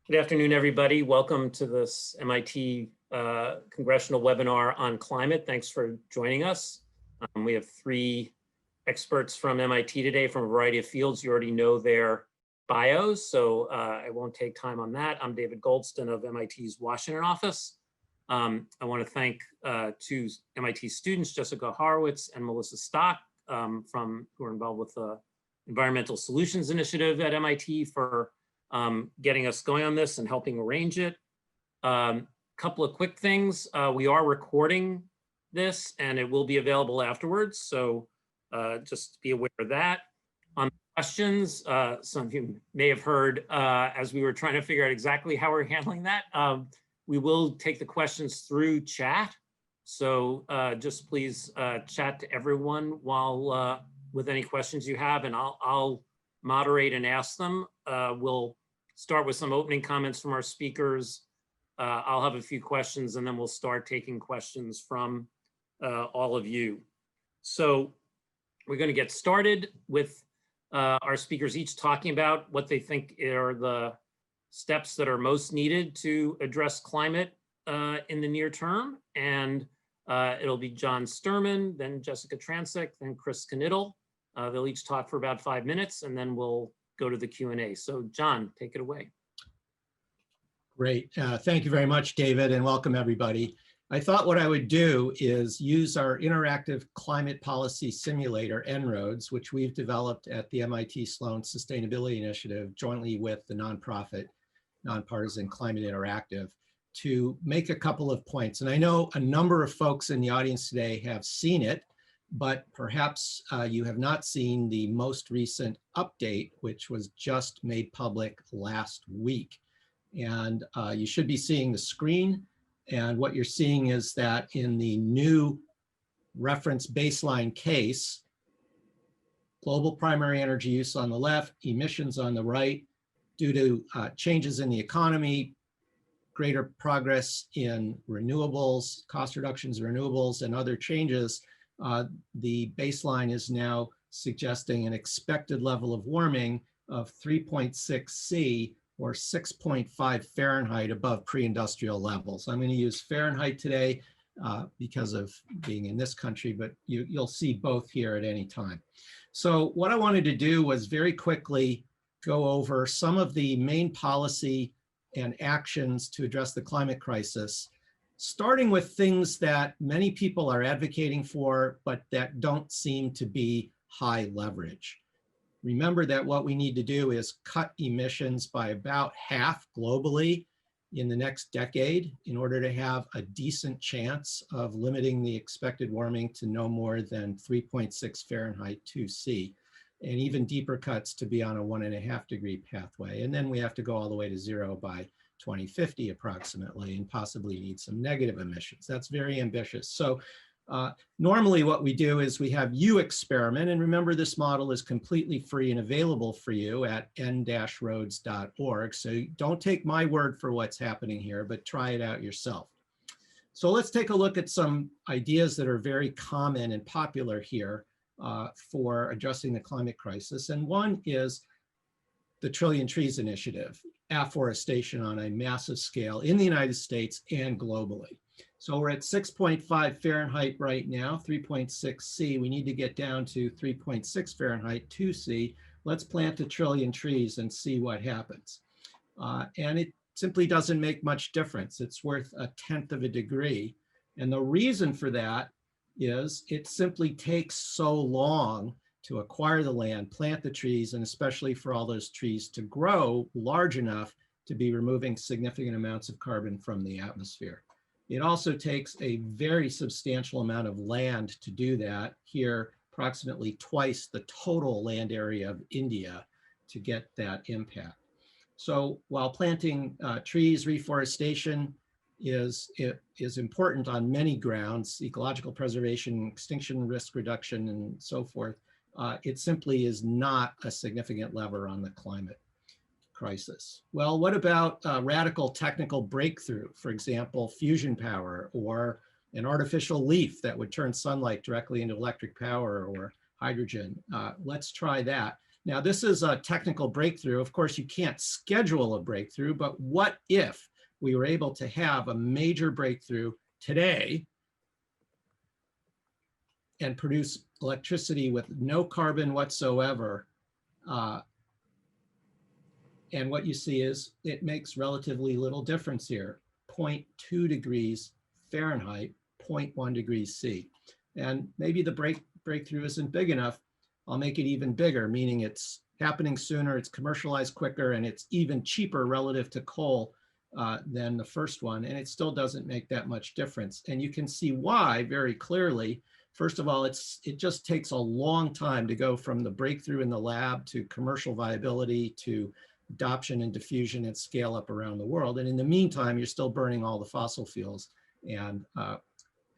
Good afternoon, everybody. Welcome to this MIT congressional webinar on climate. Thanks for joining us. We have three experts from MIT today from a variety of fields. You already know their bios, so I won't take time on that. I'm David Goldston of MIT's Washington office. I want to thank two MIT students, Jessica Horowitz and Melissa Stock, who are involved with the Environmental Solutions Initiative at MIT for getting us going on this and helping arrange it. Couple of quick things. We are recording this and it will be available afterwards. So just be aware of that. On questions, some of you may have heard as we were trying to figure out exactly how we're handling that. We will take the questions through chat. So just please chat to everyone while with any questions you have, and I'll moderate and ask them. We'll start with some opening comments from our speakers. I'll have a few questions and then we'll start taking questions from all of you. So we're going to get started with our speakers each talking about what they think are the steps that are most needed to address climate in the near term. And it'll be John Sterman, then Jessika Trancik, then Chris Knittel. They'll each talk for about 5 minutes and then we'll go to the Q&A. So John, take it away. Great. Thank you very much, David, and welcome everybody. I thought what I would do is use our interactive climate policy simulator, En-ROADS, which we've developed at the MIT Sloan Sustainability Initiative jointly with the nonprofit, Nonpartisan Climate Interactive, to make a couple of points. And I know a number of folks in the audience today have seen it, but perhaps you have not seen the most recent update, which was just made public last week. And you should be seeing the screen. And what you're seeing is that in the new reference baseline case, global primary energy use on the left, emissions on the right, due to changes in the economy, greater progress in renewables, cost reductions in renewables, and other changes, the baseline is now suggesting an expected level of warming of 3.6 C or 6.5 Fahrenheit above pre-industrial levels. I'm going to use Fahrenheit today because of being in this country, but you'll see both here at any time. So what I wanted to do was very quickly go over some of the main policy and actions to address the climate crisis, starting with things that many people are advocating for, but that don't seem to be high leverage. Remember that what we need to do is cut emissions by about half globally in the next decade in order to have a decent chance of limiting the expected warming to no more than 3.6 Fahrenheit 2C, and even deeper cuts to be on a 1.5 degree pathway. And then we have to go all the way to zero by 2050 approximately, and possibly need some negative emissions. That's very ambitious. So normally what we do is we have you experiment, and remember this model is completely free and available for you at n-roads.org. So don't take my word for what's happening here, but try it out yourself. So let's take a look at some ideas that are very common and popular here for addressing the climate crisis. And one is the Trillion Trees Initiative, afforestation on a massive scale in the United States and globally. So we're at 6.5 Fahrenheit right now, 3.6 C. We need to get down to 3.6 Fahrenheit, 2 C. Let's plant 1 trillion trees and see what happens. And it simply doesn't make much difference. It's worth 1/10 of a degree. And the reason for that is it simply takes so long to acquire the land, plant the trees, and especially for all those trees to grow large enough to be removing significant amounts of carbon from the atmosphere. It also takes a very substantial amount of land to do that. Here, approximately twice the total land area of India to get that impact. So while planting trees, reforestation is important on many grounds, ecological preservation, extinction risk reduction, and so forth, it simply is not a significant lever on the climate crisis. Well, what about radical technical breakthrough? For example, fusion power or an artificial leaf that would turn sunlight directly into electric power, or hydrogen. Let's try that. Now, this is a technical breakthrough. Of course, you can't schedule a breakthrough, but what if we were able to have a major breakthrough today and produce electricity with no carbon whatsoever? And what you see is it makes relatively little difference here, 0.2 degrees Fahrenheit, 0.1 degrees C. And maybe the breakthrough isn't big enough. I'll make it even bigger, meaning it's happening sooner, it's commercialized quicker, and it's even cheaper relative to coal than the first one. And it still doesn't make that much difference. And you can see why very clearly. First of all, it just takes a long time to go from the breakthrough in the lab to commercial viability to adoption and diffusion and scale up around the world. And in the meantime, you're still burning all the fossil fuels. And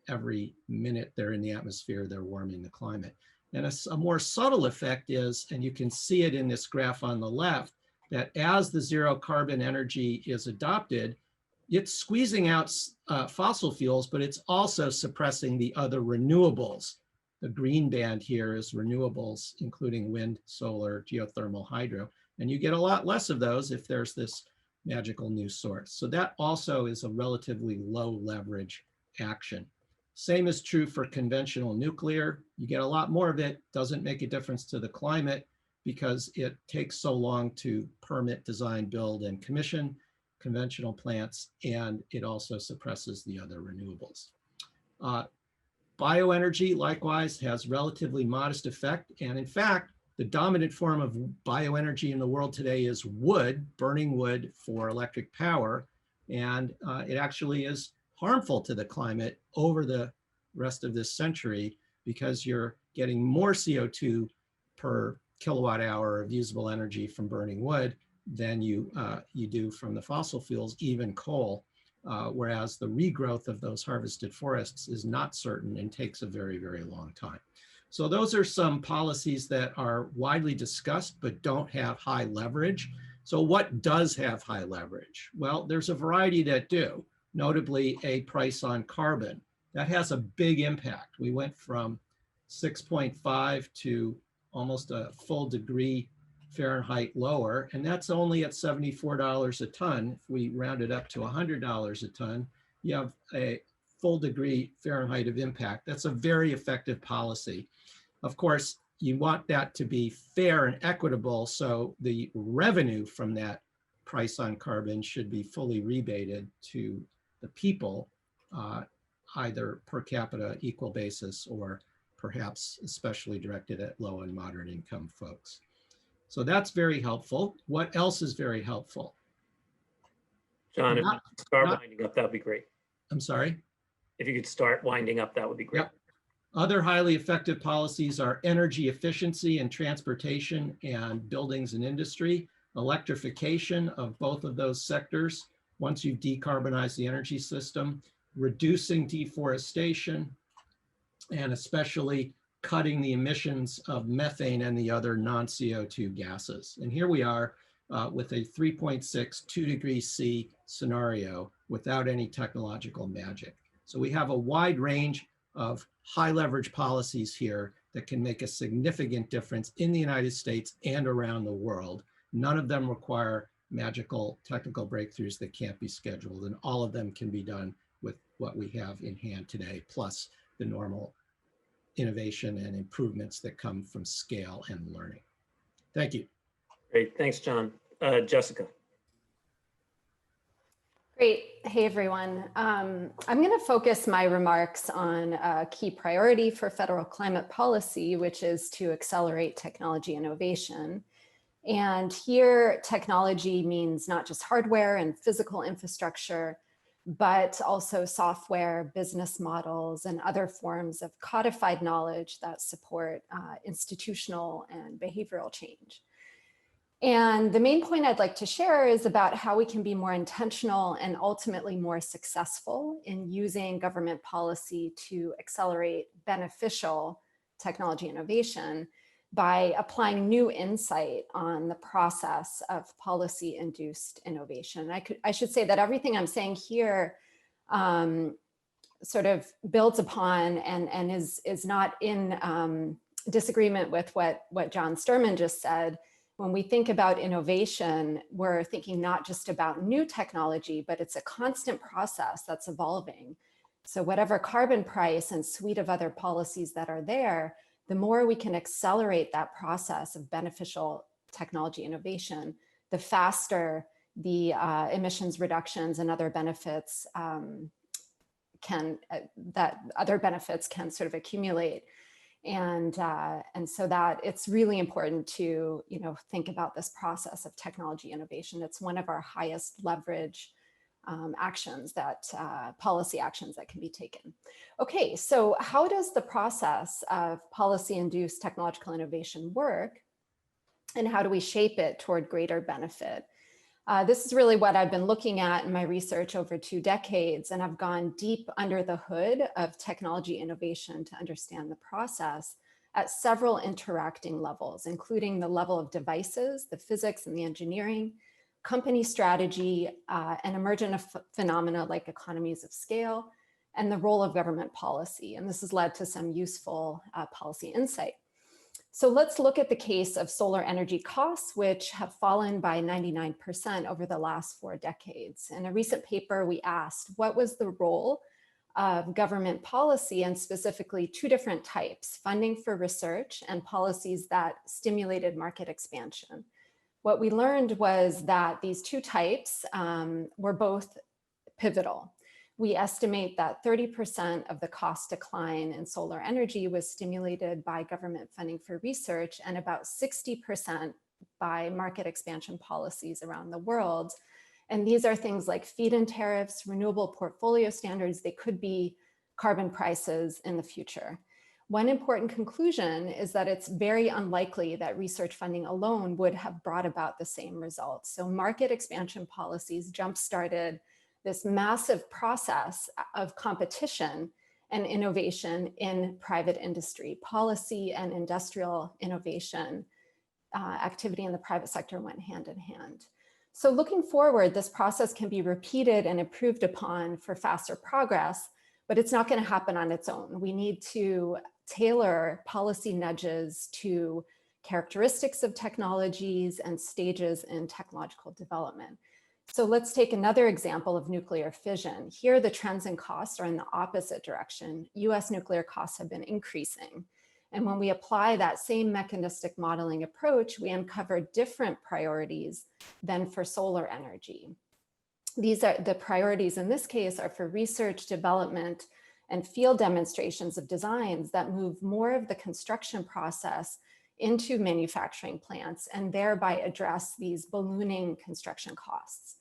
every minute they're in the atmosphere, they're warming the climate. And a more subtle effect is, and you can see it in this graph on the left, that as the zero carbon energy is adopted, it's squeezing out fossil fuels, but it's also suppressing the other renewables. The green band here is renewables, including wind, solar, geothermal, hydro. And you get a lot less of those if there's this magical new source. So that also is a relatively low leverage action. Same is true for conventional nuclear. You get a lot more of it, doesn't make a difference to the climate because it takes so long to permit, design, build, and commission conventional plants, and it also suppresses the other renewables. Bioenergy, likewise, has relatively modest effect. And in fact, the dominant form of bioenergy in the world today is wood, burning wood for electric power. And it actually is harmful to the climate over the rest of this century because you're getting more CO2 per kilowatt hour of usable energy from burning wood than you do from the fossil fuels, even coal, whereas the regrowth of those harvested forests is not certain and takes a very, very long time. So those are some policies that are widely discussed but don't have high leverage. So what does have high leverage? Well, there's a variety that do, notably a price on carbon. That has a big impact. We went from 6.5 to almost a full degree Fahrenheit lower, and that's only at $74 a ton. If we round it up to $100 a ton, you have a full degree Fahrenheit of impact. That's a very effective policy. Of course, you want that to be fair and equitable, so the revenue from that price on carbon should be fully rebated to the people, either per capita equal basis or perhaps especially directed at low and moderate income folks. So that's very helpful. What else is very helpful? John, if you could start winding up, that would be great. I'm sorry? If you could start winding up, that would be great. Yep. Other highly effective policies are energy efficiency in transportation and buildings and industry, electrification of both of those sectors once you've decarbonized the energy system, reducing deforestation, and especially cutting the emissions of methane and the other non-CO2 gases. And here we are with a 3.6, 2 degrees C scenario without any technological magic. So we have a wide range of high leverage policies here that can make a significant difference in the United States and around the world. None of them require magical technical breakthroughs that can't be scheduled, and all of them can be done with what we have in hand today, plus the normal innovation and improvements that come from scale and learning. Thank you. Great, thanks, John. Jessica. Great. Hey, everyone. I'm going to focus my remarks on a key priority for federal climate policy, which is to accelerate technology innovation. And here, technology means not just hardware and physical infrastructure, but also software, business models, and other forms of codified knowledge that support institutional and behavioral change. And the main point I'd like to share is about how we can be more intentional and ultimately more successful in using government policy to accelerate beneficial technology innovation by applying new insight on the process of policy-induced innovation. I should say that everything I'm saying here sort of builds upon and is not in disagreement with what John Sterman just said. When we think about innovation, we're thinking not just about new technology, but it's a constant process that's evolving. So whatever carbon price and suite of other policies that are there, the more we can accelerate that process of beneficial technology innovation, the faster the emissions reductions and other benefits can sort of accumulate. And so that it's really important to, think about this process of technology innovation. It's one of our highest leverage actions policy actions that can be taken. Okay, so how does the process of policy-induced technological innovation work? And how do we shape it toward greater benefit? This is really what I've been looking at in my research over 2 decades, and I've gone deep under the hood of technology innovation to understand the process at several interacting levels, including the level of devices, the physics and the engineering, company strategy, and emergent phenomena like economies of scale, and the role of government policy. And this has led to some useful policy insight. So let's look at the case of solar energy costs, which have fallen by 99% over the last 4 decades. In a recent paper, we asked, what was the role of government policy, and specifically 2 different types, funding for research and policies that stimulated market expansion? What we learned was that these 2 types were both pivotal. We estimate that 30% of the cost decline in solar energy was stimulated by government funding for research, and about 60% by market expansion policies around the world. And these are things like feed-in tariffs, renewable portfolio standards. They could be carbon prices in the future. One important conclusion is that it's very unlikely that research funding alone would have brought about the same results. So market expansion policies jump-started this massive process of competition and innovation in private industry. Policy and industrial innovation activity in the private sector went hand in hand. So looking forward, this process can be repeated and improved upon for faster progress, but it's not going to happen on its own. We need to tailor policy nudges to characteristics of technologies and stages in technological development. So let's take another example of nuclear fission. Here, the trends in costs are in the opposite direction. US nuclear costs have been increasing. And when we apply that same mechanistic modeling approach, we uncover different priorities than for solar energy. These are the priorities in this case are for research, development, and field demonstrations of designs that move more of the construction process into manufacturing plants and thereby address these ballooning construction costs.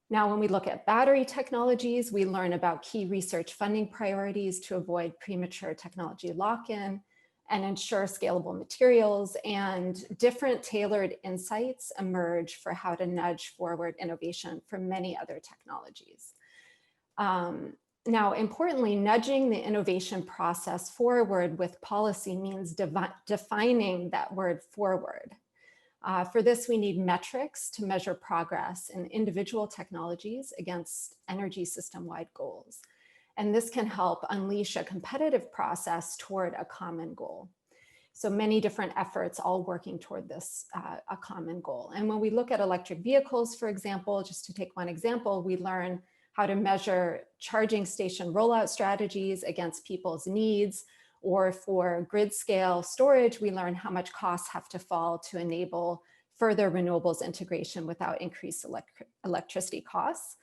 Now, when we look at battery technologies, we learn about key research funding priorities to avoid premature technology lock-in and ensure scalable materials, and different tailored insights emerge for how to nudge forward innovation for many other technologies. Now, importantly, nudging the innovation process forward with policy means defining that word forward. For this, we need metrics to measure progress in individual technologies against energy system-wide goals. And this can help unleash a competitive process toward a common goal. So many different efforts all working toward this, a common goal. And when we look at electric vehicles, for example, just to take one example, we learn how to measure charging station rollout strategies against people's needs, or for grid scale storage, we learn how much costs have to fall to enable further renewables integration without increased electricity costs.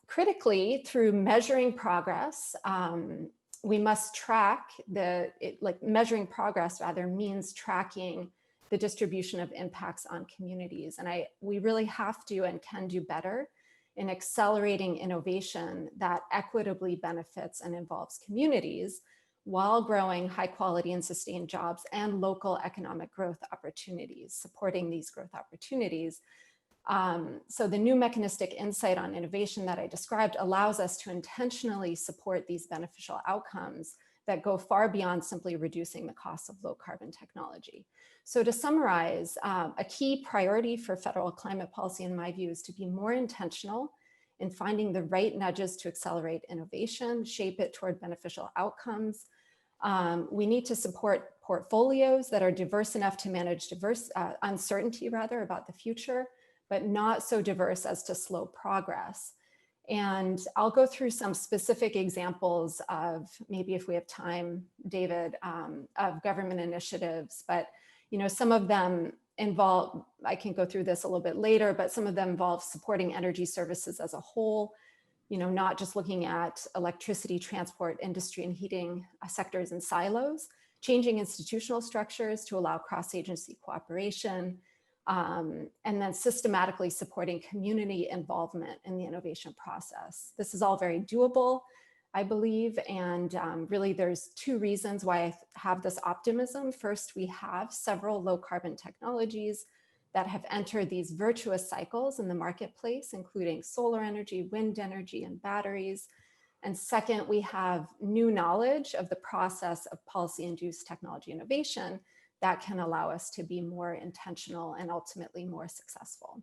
Critically, through measuring progress, we must track measuring progress rather means tracking the distribution of impacts on communities. And we really have to and can do better in accelerating innovation that equitably benefits and involves communities while growing high quality and sustained jobs and local economic growth opportunities, supporting these growth opportunities. So the new mechanistic insight on innovation that I described allows us to intentionally support these beneficial outcomes that go far beyond simply reducing the cost of low carbon technology. So to summarize, a key priority for federal climate policy, in my view, is to be more intentional in finding the right nudges to accelerate innovation, shape it toward beneficial outcomes, We need to support portfolios that are diverse enough to manage uncertainty rather about the future, but not so diverse as to slow progress. And I'll go through some specific examples of, maybe if we have time, David, of government initiatives, but some of them involve, I can go through this a little bit later, but some of them involve supporting energy services as a whole, not just looking at electricity, transport, industry, and heating sectors in silos, changing institutional structures to allow cross-agency cooperation, and then systematically supporting community involvement in the innovation process. This is all very doable, I believe, and really there's two reasons why I have this optimism. First, we have several low carbon technologies that have entered these virtuous cycles in the marketplace, including solar energy, wind energy, and batteries. And second, we have new knowledge of the process of policy-induced technology innovation that can allow us to be more intentional and ultimately more successful.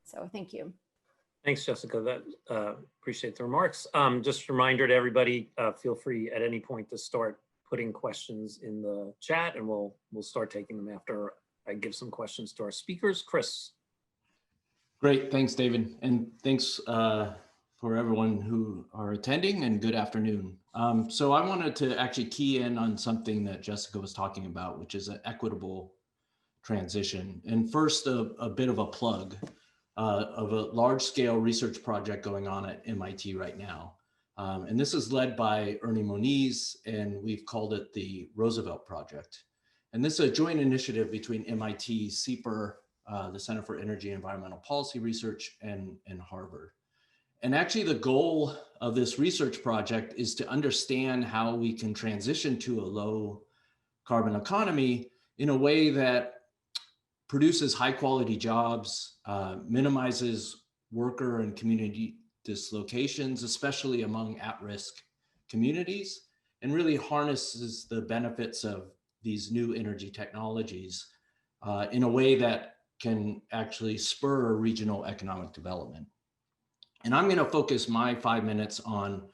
So thank you. Thanks, Jessica. Appreciate the remarks. Just a reminder to everybody, feel free at any point to start putting questions in the chat, and we'll start taking them after I give some questions to our speakers. Chris. Great, thanks, David. And thanks for everyone who are attending, and good afternoon. So I wanted to actually key in on something that Jessica was talking about, which is an equitable transition. And first, a bit of a plug of a large-scale research project going on at MIT right now. And this is led by Ernie Moniz, and we've called it the Roosevelt Project. And this is a joint initiative between MIT, CEPR, the Center for Energy and Environmental Policy Research, and Harvard. And actually the goal of this research project is to understand how we can transition to a low carbon economy in a way that produces high quality jobs, minimizes worker and community dislocations, especially among at-risk communities, and really harnesses the benefits of these new energy technologies in a way that can actually spur regional economic development. And I'm going to focus my 5 minutes on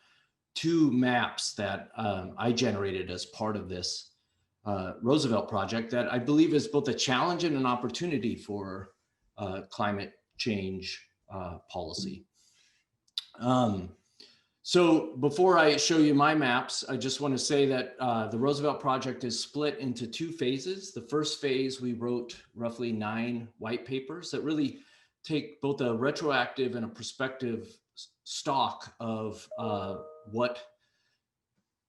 two maps that I generated as part of this Roosevelt project that I believe is both a challenge and an opportunity for climate change policy. So before I show you my maps, I just want to say that the Roosevelt Project is split into two phases. The first phase, we wrote roughly 9 white papers that really take both a retroactive and a prospective stock of what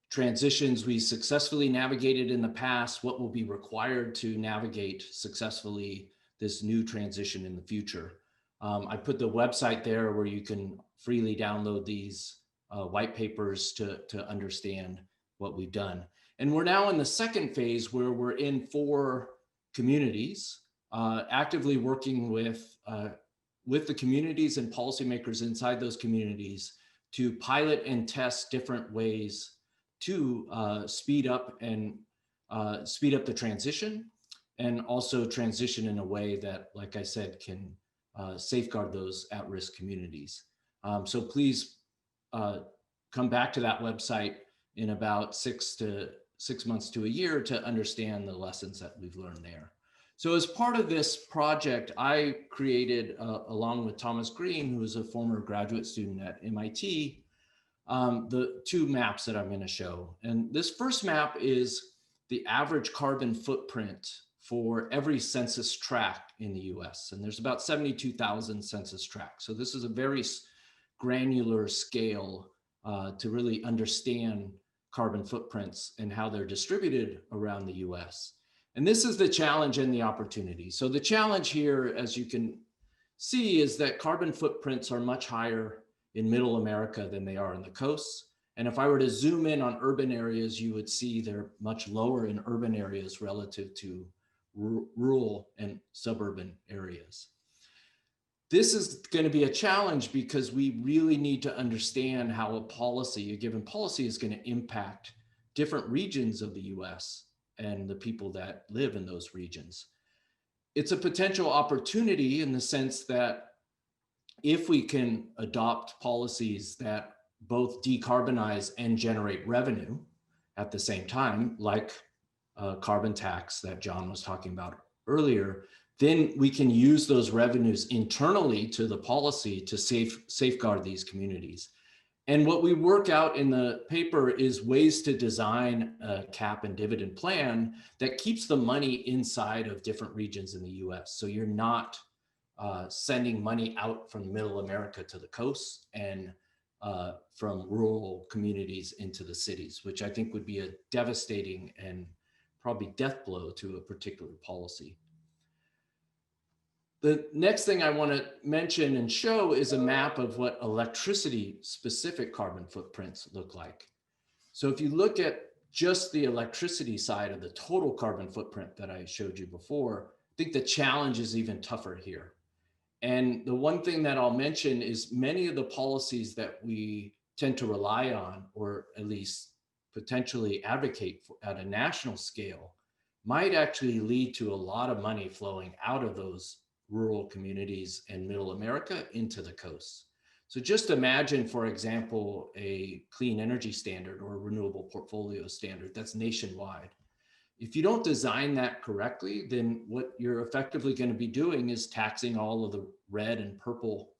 transitions we successfully navigated in the past, what will be required to navigate successfully this new transition in the future. I put the website there where you can freely download these white papers to understand what we've done. And we're now in the second phase where we're in 4 communities, actively working with the communities and policymakers inside those communities to pilot and test different ways to speed up the transition, and also transition in a way that, like I said, can safeguard those at-risk communities. So please come back to that website in about 6 months to a year to understand the lessons that we've learned there. So as part of this project, I created, along with Thomas Green, who is a former graduate student at MIT, the 2 maps that I'm going to show. And this first map is the average carbon footprint for every census tract in the US. And there's about 72,000 census tracts. So this is a very granular scale to really understand carbon footprints and how they're distributed around the US. And this is the challenge and the opportunity. So the challenge here, as you can see, is that carbon footprints are much higher in middle America than they are in the coasts. And if I were to zoom in on urban areas, you would see they're much lower in urban areas relative to rural and suburban areas. This is going to be a challenge because we really need to understand how a given policy is going to impact different regions of the US and the people that live in those regions. It's a potential opportunity in the sense that if we can adopt policies that both decarbonize and generate revenue, at the same time, like a carbon tax that John was talking about earlier, then we can use those revenues internally to the policy to safeguard these communities. And what we work out in the paper is ways to design a cap and dividend plan that keeps the money inside of different regions in the US. So you're not sending money out from middle America to the coast and from rural communities into the cities, which I think would be a devastating and probably death blow to a particular policy. The next thing I want to mention and show is a map of what electricity specific carbon footprints look like. So if you look at just the electricity side of the total carbon footprint that I showed you before, I think the challenge is even tougher here. And the one thing that I'll mention is many of the policies that we tend to rely on, or at least potentially advocate for at a national scale, might actually lead to a lot of money flowing out of those rural communities and middle America into the coast. So just imagine, for example, a clean energy standard or a renewable portfolio standard that's nationwide. If you don't design that correctly, then what you're effectively going to be doing is taxing all of the red and purple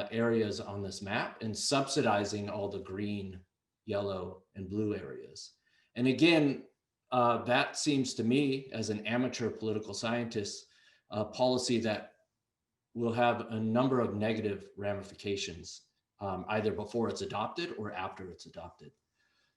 areas on this map and subsidizing all the green, yellow, and blue areas. And again, that seems to me, as an amateur political scientist, a policy that will have a number of negative ramifications, either before it's adopted or after it's adopted.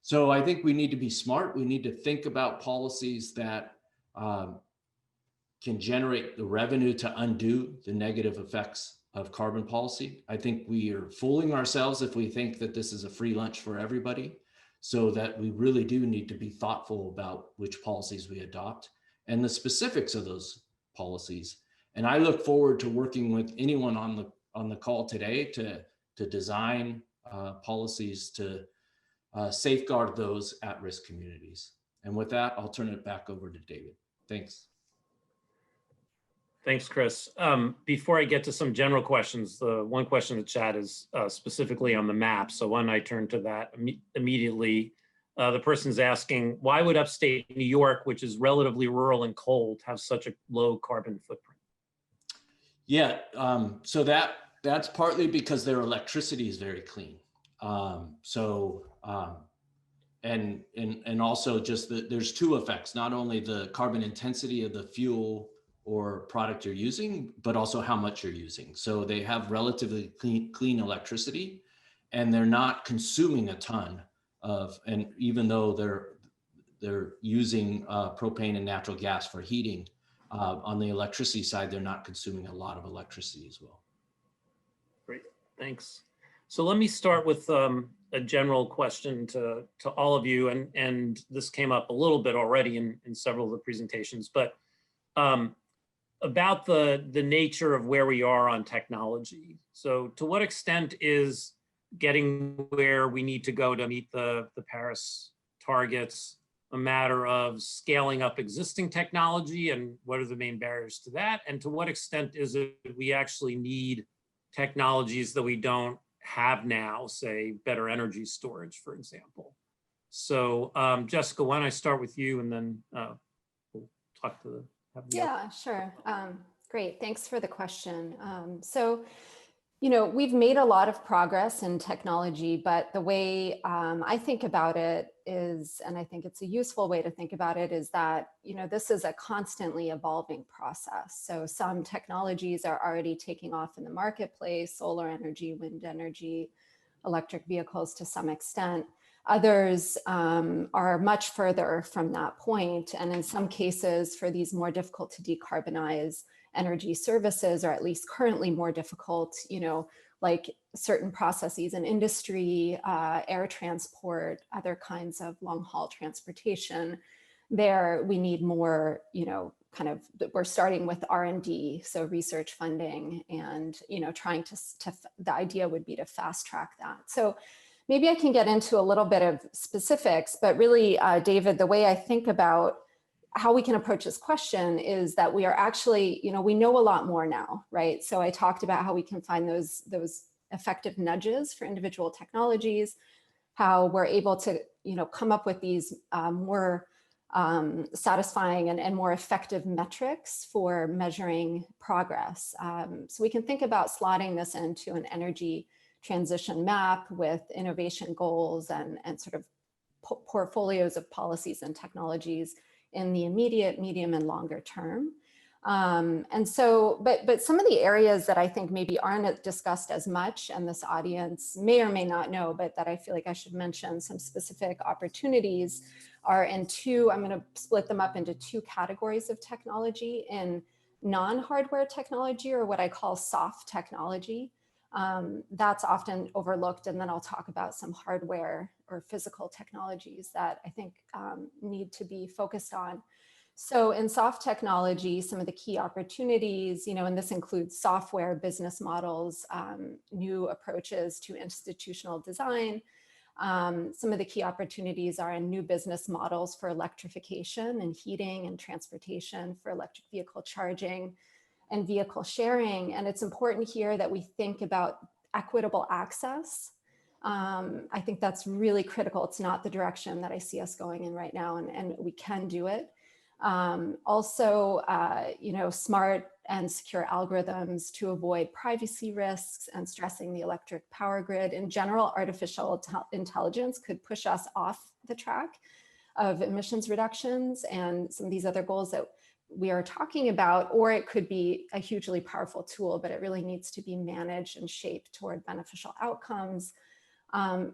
So I think we need to be smart. We need to think about policies that can generate the revenue to undo the negative effects of carbon policy. I think we are fooling ourselves if we think that this is a free lunch for everybody, so that we really do need to be thoughtful about which policies we adopt and the specifics of those policies. And I look forward to working with anyone on the call today to design policies to safeguard those at-risk communities. And with that, I'll turn it back over to David. Thanks. Thanks, Chris. Before I get to some general questions, the one question in the chat is specifically on the map. So when I turn to that immediately, the person's asking, why would upstate New York, which is relatively rural and cold, have such a low carbon footprint? Yeah, so that's partly because their electricity is very clean. And also just there's two effects, not only the carbon intensity of the fuel or product you're using, but also how much you're using. So they have relatively clean electricity, and they're not consuming a ton of, and even though they're using propane and natural gas for heating, on the electricity side, they're not consuming a lot of electricity as well. Great, thanks. So let me start with a general question to all of you, and this came up a little bit already in several of the presentations, but about the nature of where we are on technology. So to what extent is getting where we need to go to meet the Paris targets a matter of scaling up existing technology, and what are the main barriers to that? And to what extent is it we actually need technologies that we don't have now, say better energy storage, for example? So Jessica, why don't I start with you, and then we'll talk to Yeah, sure. Great, thanks for the question. So, you know, we've made a lot of progress in technology, but the way I think about it is, and I think it's a useful way to think about it, is that, you know, this is a constantly evolving process. So some technologies are already taking off in the marketplace: solar energy, wind energy, electric vehicles to some extent. Others are much further from that point. And in some cases, for these more difficult to decarbonize energy services, or at least currently more difficult, you know, like certain processes in industry, air transport, other kinds of long haul transportation, there we need more, you know, kind of, we're starting with R&D, so research funding, and, you know, trying to the idea would be to fast track that. So maybe I can get into a little bit of specifics, but really, David, the way I think about how we can approach this question is that we are actually, you know, we know a lot more now, right? So I talked about how we can find those effective nudges for individual technologies. how we're able to, come up with these more satisfying and more effective metrics for measuring progress. So we can think about slotting this into an energy transition map with innovation goals and sort of portfolios of policies and technologies in the immediate, medium, and longer term. And so, but some of the areas that I think maybe aren't discussed as much, and this audience may or may not know, but that I feel like I should mention some specific opportunities, are in two, I'm going to split them up into two categories of technology: in non-hardware technology, or what I call soft technology. That's often overlooked, and then I'll talk about some hardware or physical technologies that I think need to be focused on. So in soft technology, some of the key opportunities, and this includes software, business models, new approaches to institutional design. Some of the key opportunities are in new business models for electrification and heating and transportation, for electric vehicle charging and vehicle sharing. And it's important here that we think about equitable access. I think that's really critical. It's not the direction that I see us going in right now, and we can do it. Also, smart and secure algorithms to avoid privacy risks and stressing the electric power grid. In general, artificial intelligence could push us off the track of emissions reductions and some of these other goals that we are talking about, or it could be a hugely powerful tool, but it really needs to be managed and shaped toward beneficial outcomes.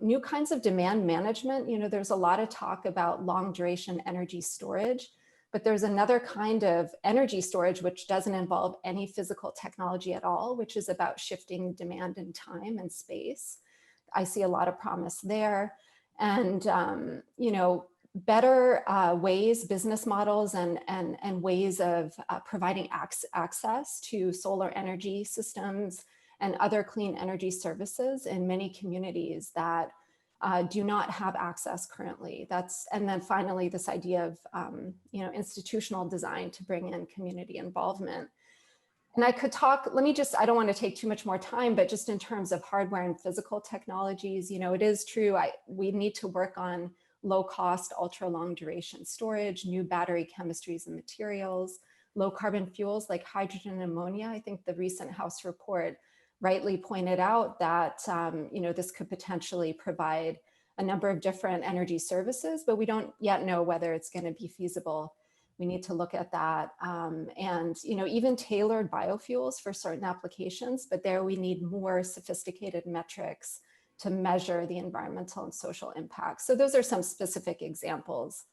New kinds of demand management, there's a lot of talk about long duration energy storage, but there's another kind of energy storage which doesn't involve any physical technology at all, which is about shifting demand in time and space. I see a lot of promise there. And, better ways, business models and ways of providing access to solar energy systems and other clean energy services in many communities that do not have access currently. And then finally, this idea of institutional design to bring in community involvement. And I could talk, I don't want to take too much more time, but just in terms of hardware and physical technologies, it is true, we need to work on low cost, ultra long duration storage, new battery chemistries and materials, low carbon fuels like hydrogen and ammonia. I think the recent House report rightly pointed out that this could potentially provide a number of different energy services, but we don't yet know whether it's going to be feasible. We need to look at that. And even tailored biofuels for certain applications, but there we need more sophisticated metrics to measure the environmental and social impacts. So those are some specific examples.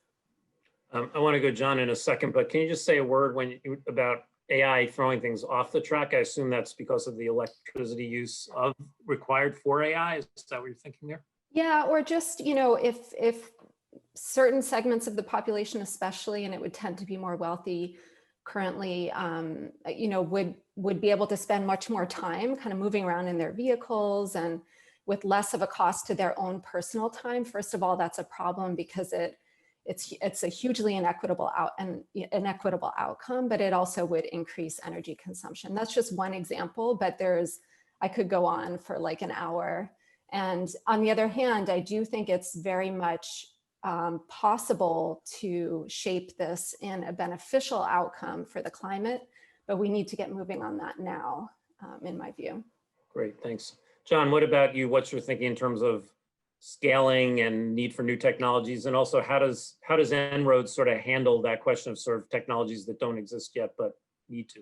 I want to go, John, in a second, but can you just say a word about AI throwing things off the track? I assume that's because of the electricity use required for AI. Is that what you're thinking there? Yeah, or just, if certain segments of the population, especially, and it would tend to be more wealthy currently, would be able to spend much more time kind of moving around in their vehicles and with less of a cost to their own personal time. First of all, that's a problem because it's a hugely inequitable outcome, but it also would increase energy consumption. That's just one example, but I could go on for like an hour. And on the other hand, I do think it's very much possible to shape this in a beneficial outcome for the climate, but we need to get moving on that now, in my view. Great, thanks. John, what about you? What's your thinking in terms of scaling and need for new technologies? And also how does En-ROADS sort of handle that question of sort of technologies that don't exist yet, but need to?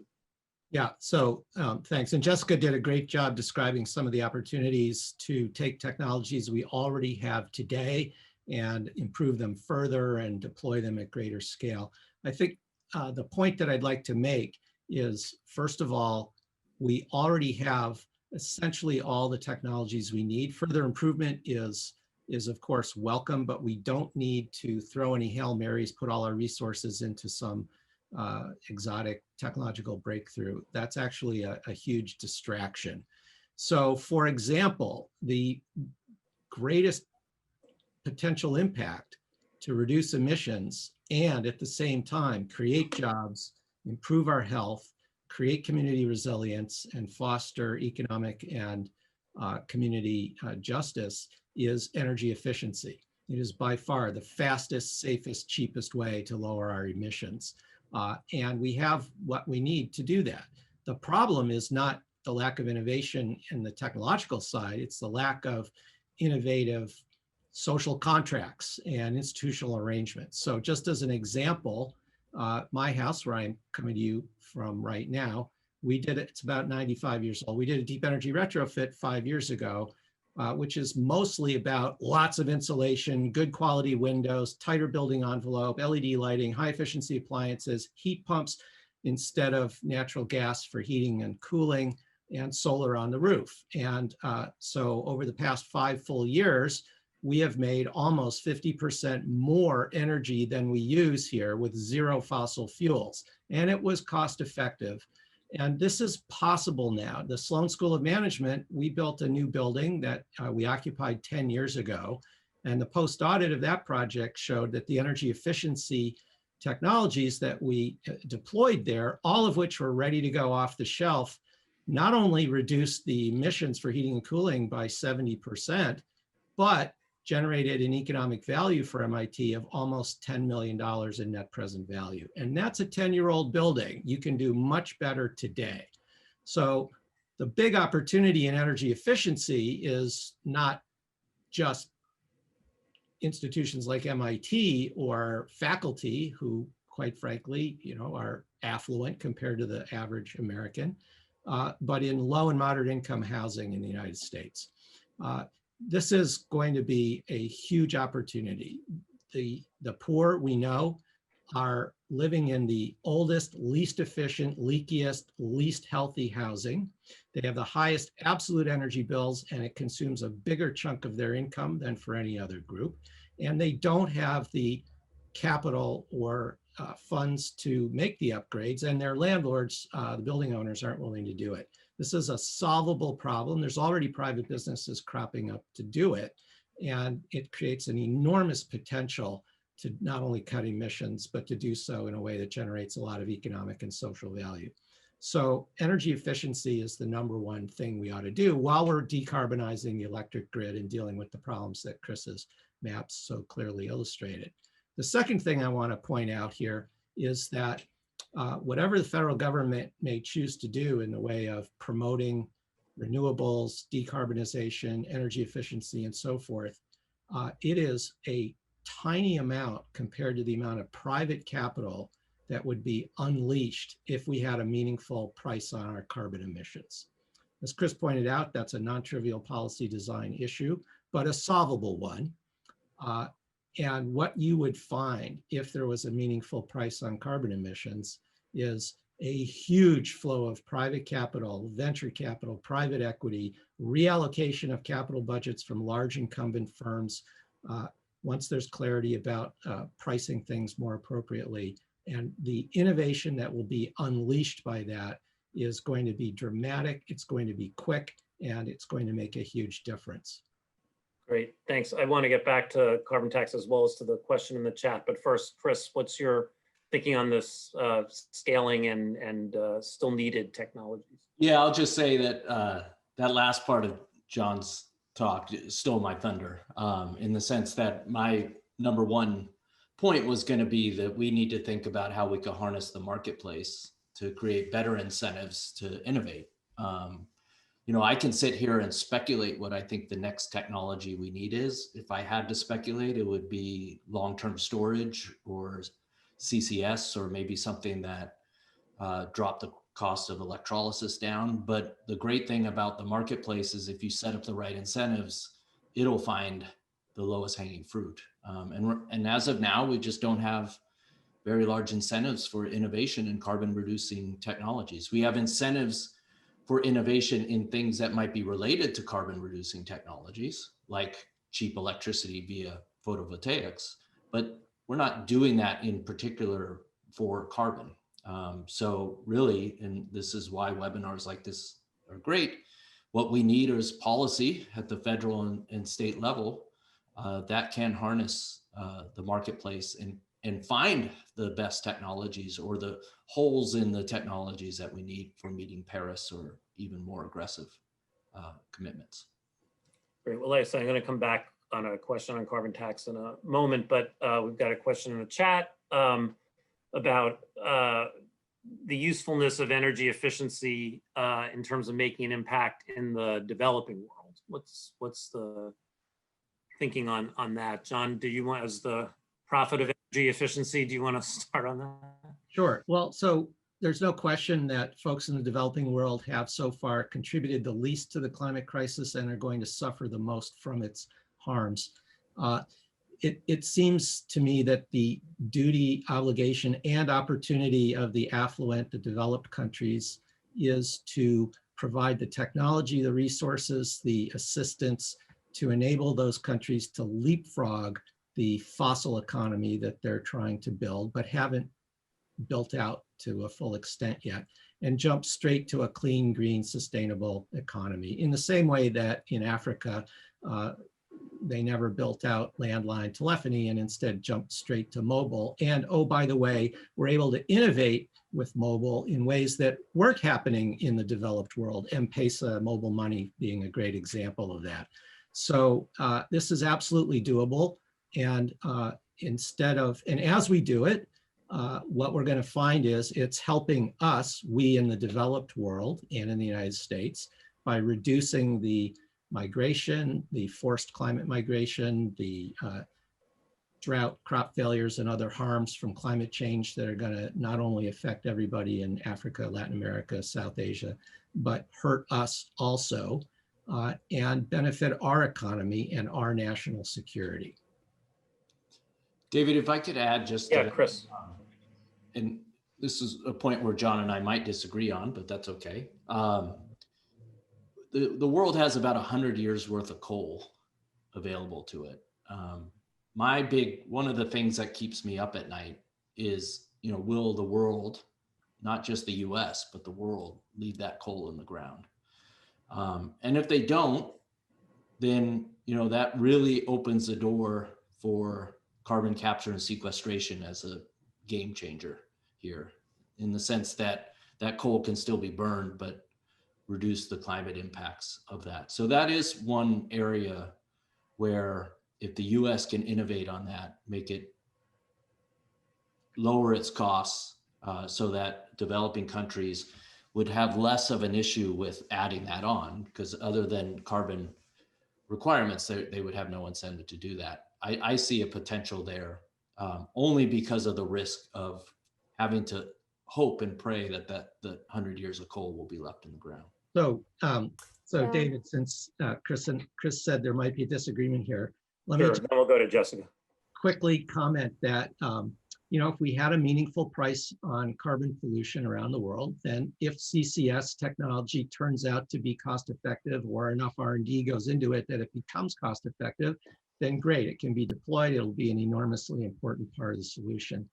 Yeah, so thanks. And Jessika did a great job describing some of the opportunities to take technologies we already have today and improve them further and deploy them at greater scale. I think the point that I'd like to make is, first of all, we already have essentially all the technologies we need. Further improvement is of course welcome, but we don't need to throw any Hail Marys, put all our resources into some exotic technological breakthrough. That's actually a huge distraction. So for example, the greatest potential impact to reduce emissions and at the same time create jobs, improve our health, create community resilience, and foster economic and community justice is energy efficiency. It is by far the fastest, safest, cheapest way to lower our emissions. And we have what we need to do that. The problem is not the lack of innovation in the technological side, it's the lack of innovative social contracts and institutional arrangements. So just as an example, my house where I'm coming to you from right now, we did it, it's about 95 years old. We did a deep energy retrofit 5 years ago, which is mostly about lots of insulation, good quality windows, tighter building envelope, LED lighting, high efficiency appliances, heat pumps instead of natural gas for heating and cooling, and solar on the roof. And so over the past 5 full years, we have made almost 50% more energy than we use here with 0 fossil fuels. And it was cost effective. And this is possible now. The Sloan School of Management, we built a new building that we occupied 10 years ago. And the post audit of that project showed that the energy efficiency technologies that we deployed there, all of which were ready to go off the shelf, not only reduced the emissions for heating and cooling by 70%, but generated an economic value for MIT of almost $10 million in net present value. And that's a 10-year-old building. You can do much better today. So the big opportunity in energy efficiency is not just institutions like MIT or faculty who, quite frankly, are affluent compared to the average American, but in low and moderate income housing in the United States. This is going to be a huge opportunity. The poor, we know, are living in the oldest, least efficient, leakiest, least healthy housing. They have the highest absolute energy bills, and it consumes a bigger chunk of their income than for any other group. And they don't have the capital or funds to make the upgrades, and their landlords, the building owners, aren't willing to do it. This is a solvable problem. There's already private businesses cropping up to do it, and it creates an enormous potential to not only cut emissions, but to do so in a way that generates a lot of economic and social value. So energy efficiency is the #1 thing we ought to do while we're decarbonizing the electric grid and dealing with the problems that Chris's maps so clearly illustrated. The second thing I want to point out here is that whatever the federal government may choose to do in the way of promoting renewables, decarbonization, energy efficiency, and so forth, it is a tiny amount compared to the amount of private capital that would be unleashed if we had a meaningful price on our carbon emissions. As Chris pointed out, that's a non-trivial policy design issue, but a solvable one. And what you would find if there was a meaningful price on carbon emissions is a huge flow of private capital, venture capital, private equity, reallocation of capital budgets from large incumbent firms once there's clarity about pricing things more appropriately. And the innovation that will be unleashed by that is going to be dramatic, it's going to be quick, and it's going to make a huge difference. Great, thanks. I want to get back to carbon tax as well as to the question in the chat. But first, Chris, what's your thinking on this scaling and still needed technologies? Yeah, I'll just say that that last part of John's talk stole my thunder in the sense that my #1 point was going to be that we need to think about how we could harness the marketplace to create better incentives to innovate. I can sit here and speculate what I think the next technology we need is. If I had to speculate, it would be long-term storage or CCS, or maybe something that dropped the cost of electrolysis down. But the great thing about the marketplace is if you set up the right incentives, it'll find the lowest hanging fruit. And as of now, we just don't have very large incentives for innovation in carbon reducing technologies. We have incentives for innovation in things that might be related to carbon reducing technologies, like cheap electricity via photovoltaics, but we're not doing that in particular for carbon. So really, and this is why webinars like this are great, what we need is policy at the federal and state level that can harness the marketplace and find the best technologies or the holes in the technologies that we need for meeting Paris or even more aggressive commitments. Great. Well, like I said, I'm going to come back on a question on carbon tax in a moment, but we've got a question in the chat about the usefulness of energy efficiency in terms of making an impact in the developing world. What's the thinking on that? John, do you want, as the prophet of energy efficiency, do you want to start on that? Sure. Well, so there's no question that folks in the developing world have so far contributed the least to the climate crisis and are going to suffer the most from its harms. It seems to me that the duty, obligation, and opportunity of the affluent, the developed countries, is to provide the technology, the resources, the assistance to enable those countries to leapfrog the fossil economy that they're trying to build, but haven't built out to a full extent yet, and jump straight to a clean, green, sustainable economy. In the same way that in Africa, they never built out landline telephony and instead jumped straight to mobile. And oh, by the way, we're able to innovate with mobile in ways that weren't happening in the developed world, M-Pesa, mobile money being a great example of that. So this is absolutely doable. And as we do it, what we're going to find is it's helping us, we in the developed world and in the United States, by reducing the migration, the forced climate migration, the drought, crop failures, and other harms from climate change that are going to not only affect everybody in Africa, Latin America, South Asia, but hurt us also and benefit our economy and our national security. David, if I could add just Chris. And this is a point where John and I might disagree on, but that's okay. The world has about 100 years worth of coal available to it. One of the things that keeps me up at night is, will the world, not just the US, but the world, leave that coal in the ground? And if they don't, then, that really opens the door for carbon capture and sequestration as a game changer here, in the sense that that coal can still be burned, but reduce the climate impacts of that. So that is one area where if the US can innovate on that, make it lower its costs so that developing countries would have less of an issue with adding that on, because other than carbon requirements, they would have no incentive to do that. I see a potential there only because of the risk of having to hope and pray that the 100 years of coal will be left in the ground. So, David, since Chris said there might be a disagreement here, let me Then we'll go to Jessica. quickly comment that if we had a meaningful price on carbon pollution around the world, then if CCS technology turns out to be cost effective or enough R&D goes into it that it becomes cost effective, then great, it can be deployed. It'll be an enormously important part of the solution.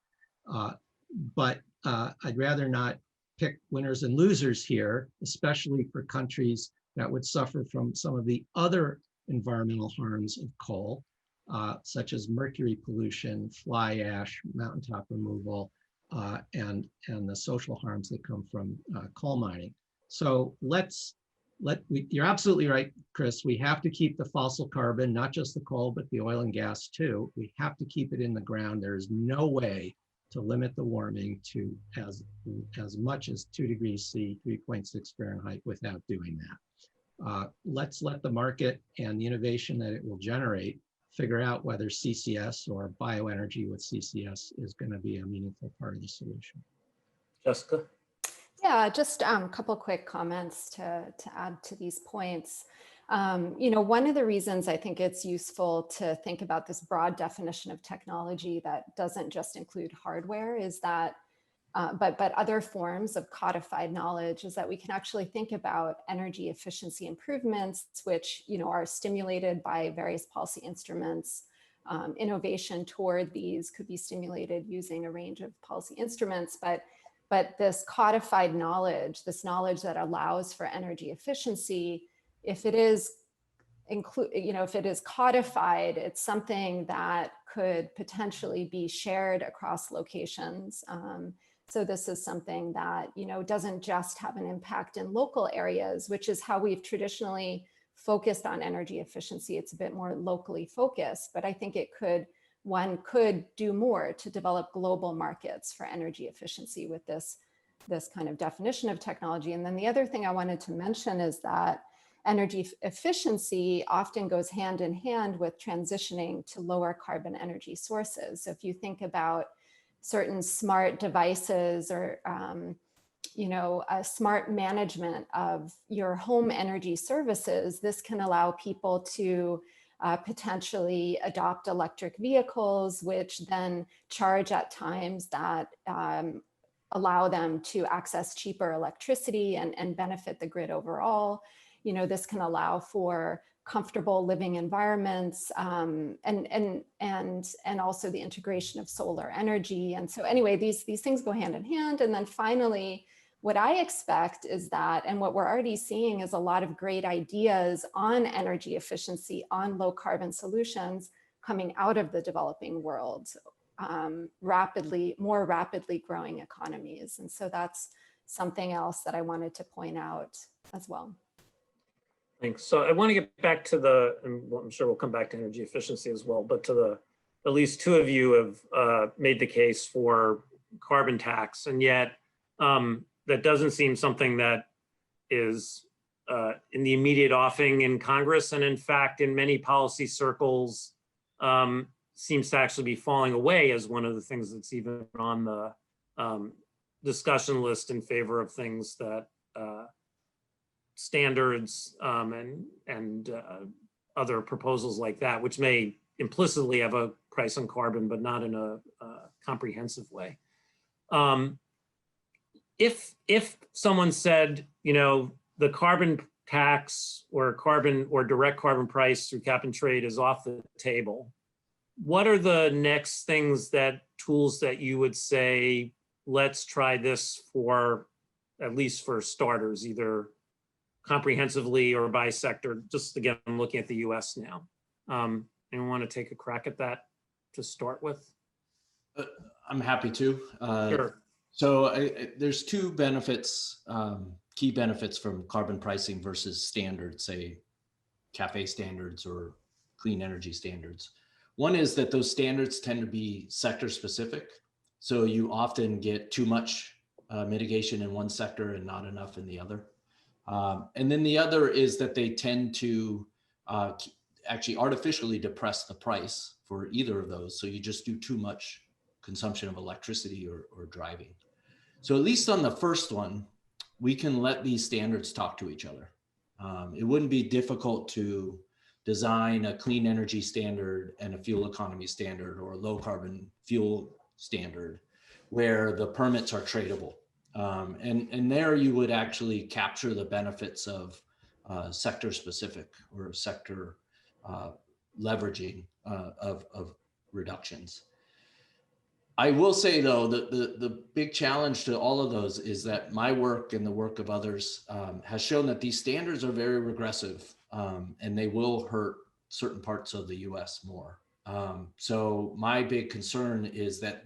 But I'd rather not pick winners and losers here, especially for countries that would suffer from some of the other environmental harms of coal, such as mercury pollution, fly ash, mountaintop removal, and the social harms that come from coal mining. So you're absolutely right, Chris. We have to keep the fossil carbon, not just the coal, but the oil and gas too. We have to keep it in the ground. There is no way to limit the warming to as much as 2 degrees C, 3.6 Fahrenheit without doing that. Let's let the market and the innovation that it will generate figure out whether CCS or bioenergy with CCS is going to be a meaningful part of the solution. Jessica? Yeah, just a couple quick comments to add to these points. One of the reasons I think it's useful to think about this broad definition of technology that doesn't just include hardware is that, but other forms of codified knowledge, is that we can actually think about energy efficiency improvements, which are stimulated by various policy instruments. Innovation toward these could be stimulated using a range of policy instruments, but this codified knowledge, this knowledge that allows for energy efficiency, if it is codified, it's something that could potentially be shared across locations. So this is something that, doesn't just have an impact in local areas, which is how we've traditionally focused on energy efficiency. It's a bit more locally focused, but I think one could do more to develop global markets for energy efficiency with this kind of definition of technology. And then the other thing I wanted to mention is that energy efficiency often goes hand in hand with transitioning to lower carbon energy sources. So if you think about certain smart devices or a smart management of your home energy services, this can allow people to potentially adopt electric vehicles, which then charge at times that allow them to access cheaper electricity and benefit the grid overall. This can allow for comfortable living environments and also the integration of solar energy. And so anyway, these things go hand in hand. And then finally, what I expect is that, and what we're already seeing is a lot of great ideas on energy efficiency, on low carbon solutions coming out of the developing world, more rapidly growing economies. And so that's something else that I wanted to point out as well. Thanks. So I want to get back to and I'm sure we'll come back to energy efficiency as well, but at least two of you have made the case for carbon tax, and yet that doesn't seem something that is in the immediate offing in Congress, and in fact, in many policy circles, seems to actually be falling away as one of the things that's even on the discussion list in favor of things that standards and other proposals like that, which may implicitly have a price on carbon, but not in a comprehensive way. If someone said, the carbon tax or direct carbon price through cap and trade is off the table, what are the next tools that you would say, let's try this for, at least for starters, either comprehensively or by sector? Just again, I'm looking at the US now. Anyone want to take a crack at that to start with? I'm happy to. Sure. So there's two benefits, key benefits from carbon pricing versus standards, say CAFE standards or clean energy standards. One is that those standards tend to be sector specific. So you often get too much mitigation in one sector and not enough in the other. And then the other is that they tend to actually artificially depress the price for either of those. So you just do too much consumption of electricity or driving. So at least on the first one, we can let these standards talk to each other. It wouldn't be difficult to design a clean energy standard and a fuel economy standard or a low carbon fuel standard where the permits are tradable. And there you would actually capture the benefits of sector specific or sector leveraging of reductions. I will say though, that the big challenge to all of those is that my work and the work of others has shown that these standards are very regressive and they will hurt certain parts of the US more. So my big concern is that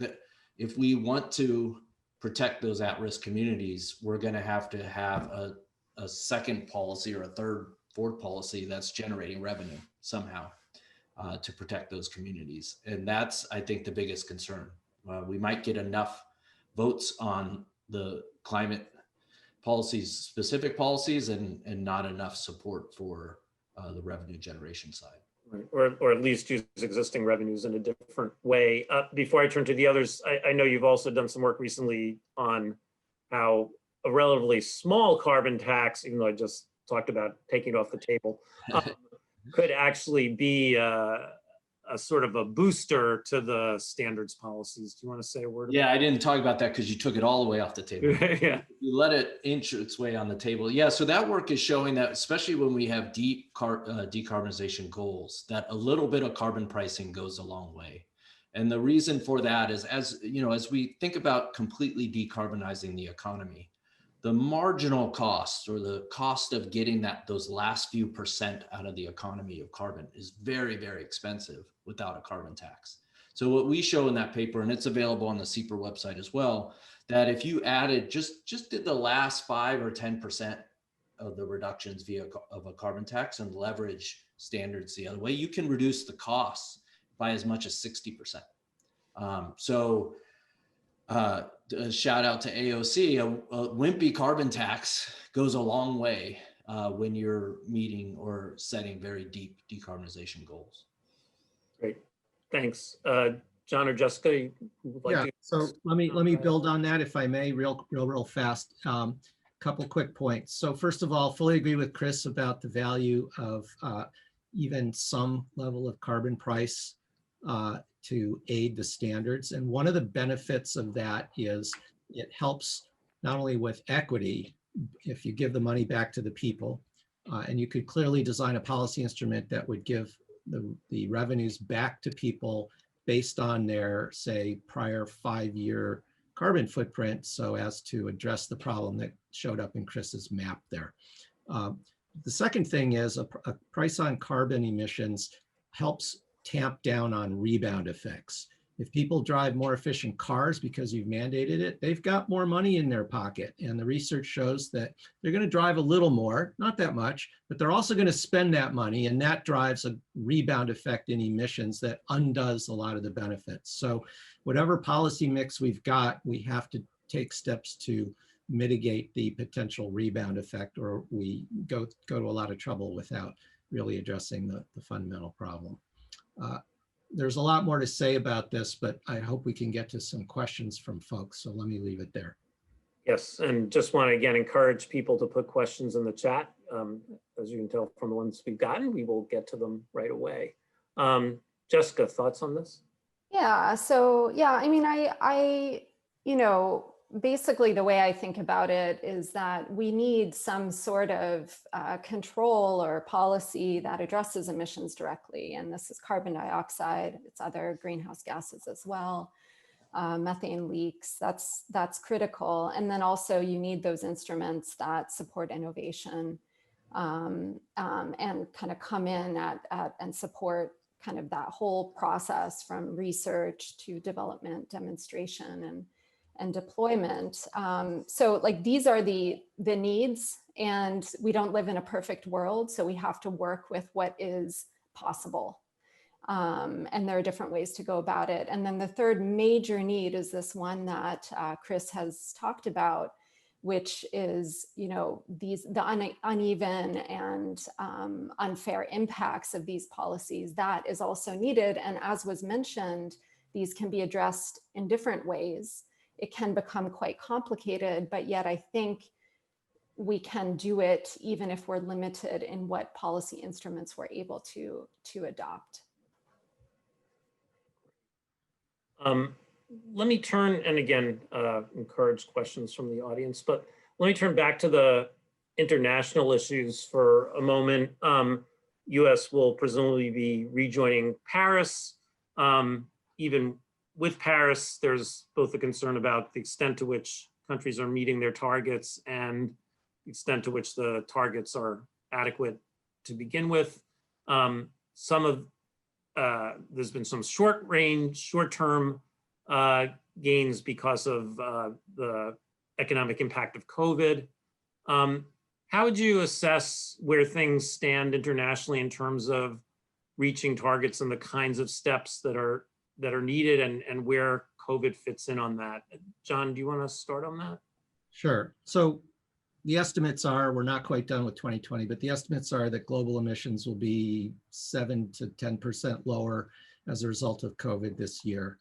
if we want to protect those at-risk communities, we're going to have a second policy or a third, fourth policy that's generating revenue somehow to protect those communities. And that's, I think, the biggest concern. We might get enough votes on the climate policies, specific policies, and not enough support for the revenue generation side. Right. Or at least use existing revenues in a different way. Before I turn to the others, I know you've also done some work recently on how a relatively small carbon tax, even though I just talked about taking it off the table, could actually be a sort of a booster to the standards policies. Do you want to say a word? Yeah, I didn't talk about that because you took it all the way off the table. Yeah. You let it inch its way on the table. Yeah, so that work is showing that, especially when we have deep decarbonization goals, that a little bit of carbon pricing goes a long way. And the reason for that is, as we think about completely decarbonizing the economy, the marginal cost or the cost of getting those last few percent out of the economy of carbon is very, very expensive without a carbon tax. So what we show in that paper, and it's available on the CEPR website as well, that if you added just did the last 5 or 10% of the reductions of a carbon tax and leverage standards the other way. You can reduce the costs by as much as 60%. A shout out to AOC, a wimpy carbon tax goes a long way when you're meeting or setting very deep decarbonization goals. Great, thanks. John or Jessica, you would like to? So let me build on that, if I may, real fast. Couple quick points. So first of all, fully agree with Chris about the value of even some level of carbon price to aid the standards. And one of the benefits of that is it helps not only with equity, if you give the money back to the people, and you could clearly design a policy instrument that would give the revenues back to people based on their, say, prior 5-year carbon footprint, so as to address the problem that showed up in Chris's map there. The second thing is a price on carbon emissions helps tamp down on rebound effects. If people drive more efficient cars because you've mandated it, they've got more money in their pocket. And the research shows that they're going to drive a little more, not that much, but they're also going to spend that money, and that drives a rebound effect in emissions that undoes a lot of the benefits. So whatever policy mix we've got, we have to take steps to mitigate the potential rebound effect, or we go to a lot of trouble without really addressing the fundamental problem. There's a lot more to say about this, but I hope we can get to some questions from folks. So let me leave it there. Yes, and just want to again encourage people to put questions in the chat. As you can tell from the ones we've gotten, we will get to them right away. Jessica, thoughts on this? Yeah, so yeah, I mean, I basically the way I think about it is that we need some sort of control or policy that addresses emissions directly. And this is carbon dioxide, it's other greenhouse gases as well, methane leaks, that's critical. And then also you need those instruments that support innovation and kind of come in and support kind of that whole process from research to development, demonstration, and deployment. So like these are the needs, and we don't live in a perfect world, so we have to work with what is possible. And there are different ways to go about it. And then the third major need is this one that Chris has talked about, which is, the uneven and unfair impacts of these policies. That is also needed. And as was mentioned, these can be addressed in different ways. It can become quite complicated, but yet I think we can do it even if we're limited in what policy instruments we're able to adopt. Let me turn, and again, encourage questions from the audience, but let me turn back to the international issues for a moment. US will presumably be rejoining Paris. Even with Paris, there's both a concern about the extent to which countries are meeting their targets and the extent to which the targets are adequate to begin with. There's been some short-term gains because of the economic impact of COVID. How would you assess where things stand internationally in terms of reaching targets and the kinds of steps that are needed, and where COVID fits in on that? John, do you want to start on that? Sure. So the estimates are, we're not quite done with 2020, but the estimates are that global emissions will be 7 to 10% lower as a result of COVID this year.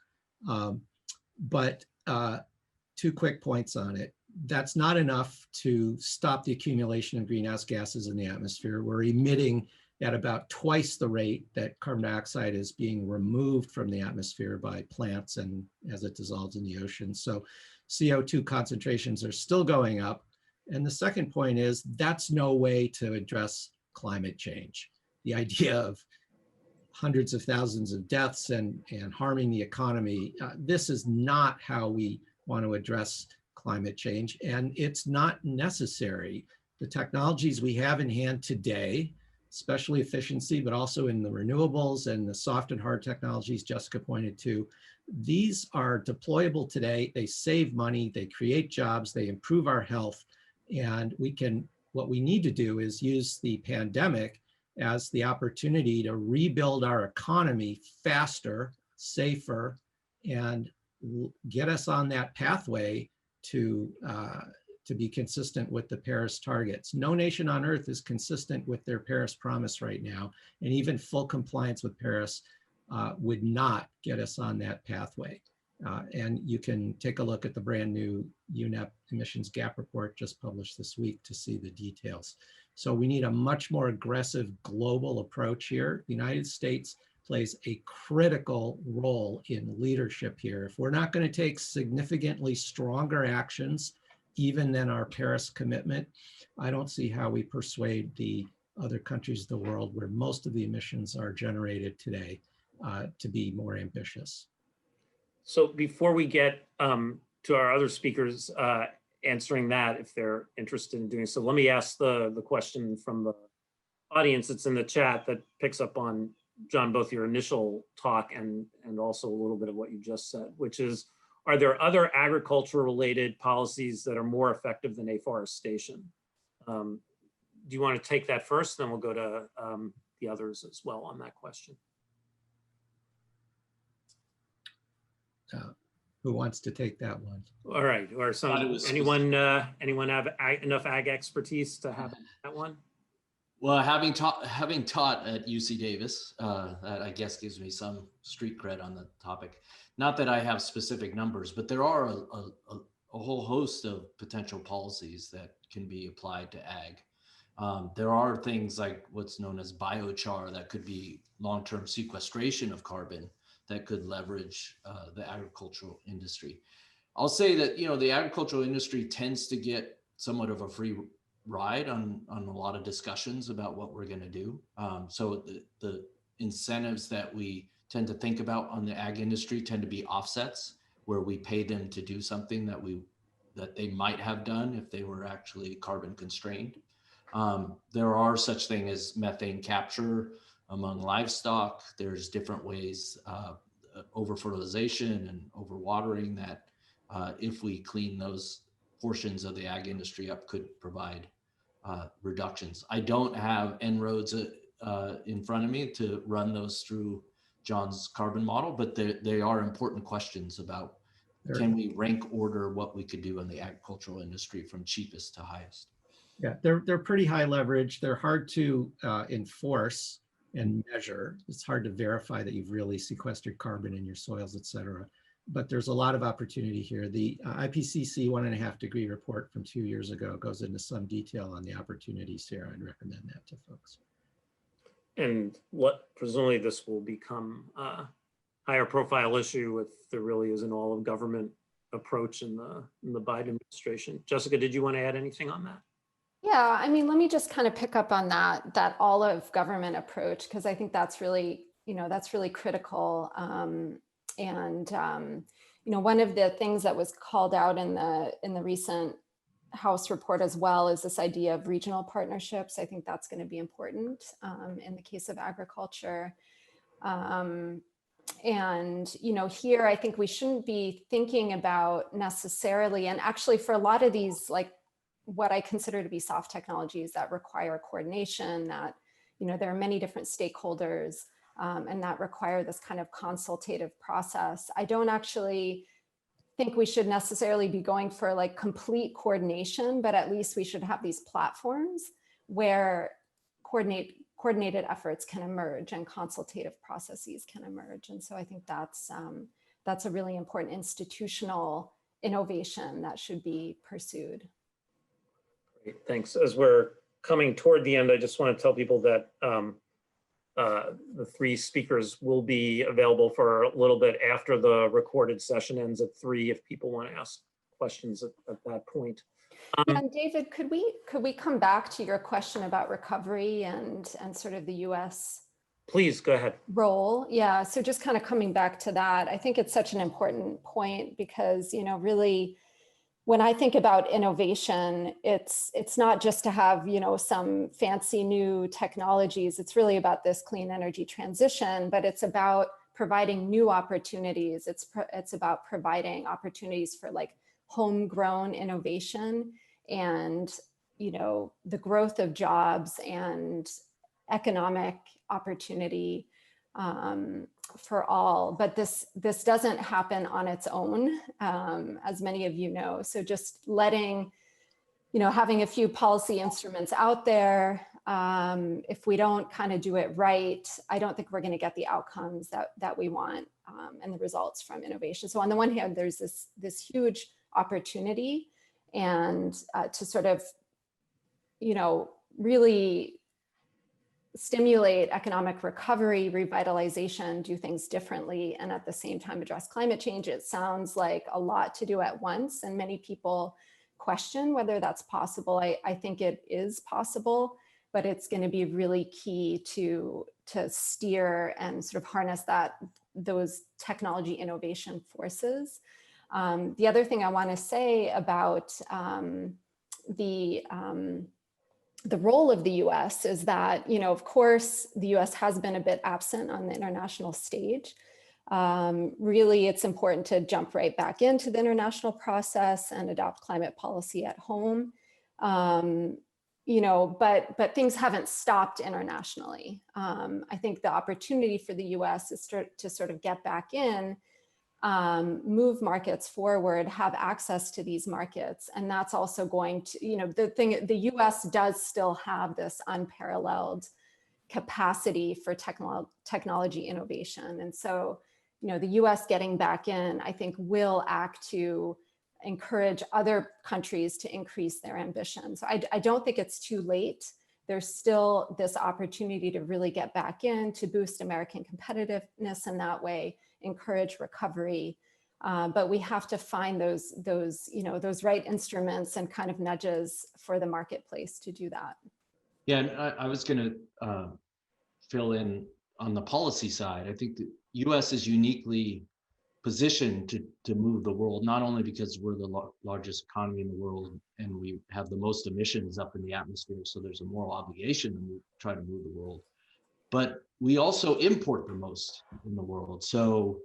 But 2 quick points on it. That's not enough to stop the accumulation of greenhouse gases in the atmosphere. We're emitting at about twice the rate that carbon dioxide is being removed from the atmosphere by plants and as it dissolves in the ocean. So CO2 concentrations are still going up. And the second point is that's no way to address climate change. The idea of hundreds of thousands of deaths and harming the economy, this is not how we want to address climate change, and it's not necessary. The technologies we have in hand today, especially efficiency, but also in the renewables and the soft and hard technologies Jessica pointed to, these are deployable today. They save money, they create jobs, they improve our health, and what we need to do is use the pandemic as the opportunity to rebuild our economy faster, safer, and get us on that pathway to be consistent with the Paris targets. No nation on earth is consistent with their Paris promise right now, and even full compliance with Paris would not get us on that pathway. And you can take a look at the brand new UNEP emissions gap report just published this week to see the details. So we need a much more aggressive global approach here. The United States plays a critical role in leadership here. If we're not going to take significantly stronger actions, even than our Paris commitment, I don't see how we persuade the other countries of the world where most of the emissions are generated today to be more ambitious. So before we get to our other speakers answering that, if they're interested in doing so, let me ask the question from the audience that's in the chat that picks up on, John, both your initial talk and also a little bit of what you just said, which is, are there other agriculture-related policies that are more effective than afforestation? Do you want to take that first? Then we'll go to the others as well on that question. Who wants to take that one? All right, or anyone have enough ag expertise to have that one? Well, having taught at UC Davis, that I guess gives me some street cred on the topic. Not that I have specific numbers, but there are a whole host of potential policies that can be applied to ag. There are things like what's known as biochar that could be long-term sequestration of carbon that could leverage the agricultural industry. I'll say that, you know, the agricultural industry tends to get somewhat of a free ride on a lot of discussions about what we're going to do. So the incentives that we tend to think about on the ag industry tend to be offsets, where we pay them to do something that they might have done if they were actually carbon constrained. There are such things as methane capture among livestock. There's different ways, over fertilization and over watering, that if we clean those portions of the ag industry up, could provide reductions. I don't have En-ROADS in front of me to run those through John's carbon model, but they are important questions about, can we rank order what we could do in the agricultural industry from cheapest to highest? Yeah, they're pretty high leverage. They're hard to enforce and measure. It's hard to verify that you've really sequestered carbon in your soils, et cetera. But there's a lot of opportunity here. The IPCC 1.5 degree report from 2 years ago goes into some detail on the opportunities here. I'd recommend that to folks. And presumably this will become a higher profile issue if there really is an all of government approach in the Biden administration. Jessica, did you want to add anything on that? Yeah, I mean, let me just kind of pick up on that all of government approach, because I think that's really, that's really critical. One of the things that was called out in the recent House report as well is this idea of regional partnerships. I think that's going to be important in the case of agriculture. Here I think we shouldn't be thinking about necessarily, and actually for a lot of these, like what I consider to be soft technologies that require coordination, that, there are many different stakeholders and that require this kind of consultative process. I don't actually think we should necessarily be going for like complete coordination, but at least we should have these platforms where coordinated efforts can emerge and consultative processes can emerge. And so I think that's a really important institutional innovation that should be pursued. Great, thanks. As we're coming toward the end, I just want to tell people that the three speakers will be available for a little bit after the recorded session ends at 3 if people want to ask questions at that point. And David, could we come back to your question about recovery and sort of the US? Please go ahead. Role? Yeah, so just kind of coming back to that, I think it's such an important point because, really, when I think about innovation, it's not just to have, some fancy new technologies. It's really about this clean energy transition, but it's about providing new opportunities. It's about providing opportunities for like homegrown innovation and the growth of jobs and economic opportunity for all. But this doesn't happen on its own, as many of you know. So just letting, having a few policy instruments out there, if we don't kind of do it right, I don't think we're going to get the outcomes that we want and the results from innovation. So on the one hand, there's this huge opportunity, and to sort of, really stimulate economic recovery, revitalization, do things differently, and at the same time address climate change. It sounds like a lot to do at once, and many people question whether that's possible. I think it is possible, but it's going to be really key to steer and sort of harness those technology innovation forces. The other thing I want to say about the role of the US is that, of course, the US has been a bit absent on the international stage. Really, it's important to jump right back into the international process and adopt climate policy at home. But things haven't stopped internationally. I think the opportunity for the US is to sort of get back in, move markets forward, have access to these markets. And that's also going to, the US does still have this unparalleled capacity for technology innovation. And so, the US getting back in, I think, will act to encourage other countries to increase their ambition. So I don't think it's too late. There's still this opportunity to really get back in, to boost American competitiveness in that way, encourage recovery. But we have to find those right instruments and kind of nudges for the marketplace to do that. Yeah, and I was going to fill in on the policy side. I think the U.S. is uniquely positioned to move the world, not only because we're the largest economy in the world and we have the most emissions up in the atmosphere, so there's a moral obligation to try to move the world, but we also import the most in the world. So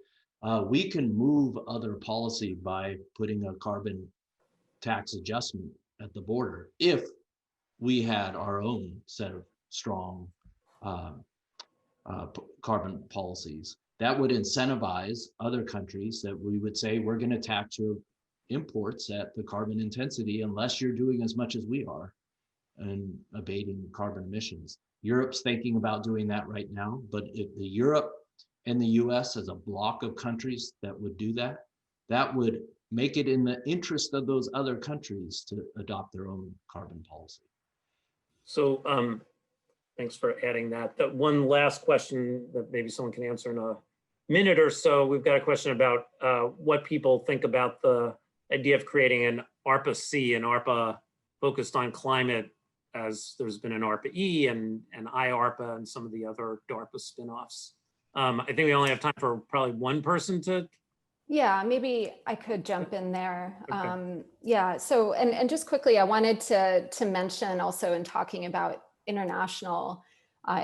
we can move other policy by putting a carbon tax adjustment at the border if we had our own set of strong carbon policies. That would incentivize other countries that we would say, we're going to tax your imports at the carbon intensity unless you're doing as much as we are and abating carbon emissions. Europe's thinking about doing that right now, but if the Europe and the US as a block of countries that would do that, that would make it in the interest of those other countries to adopt their own carbon policy. So thanks for adding that. That one last question that maybe someone can answer in a minute or so. We've got a question about what people think about the idea of creating an ARPA-C, an ARPA focused on climate, as there's been an ARPA-E and IARPA and some of the other DARPA spinoffs. I think we only have time for probably one person to. Yeah, maybe I could jump in there. Okay. Yeah, so, and just quickly, I wanted to mention also in talking about international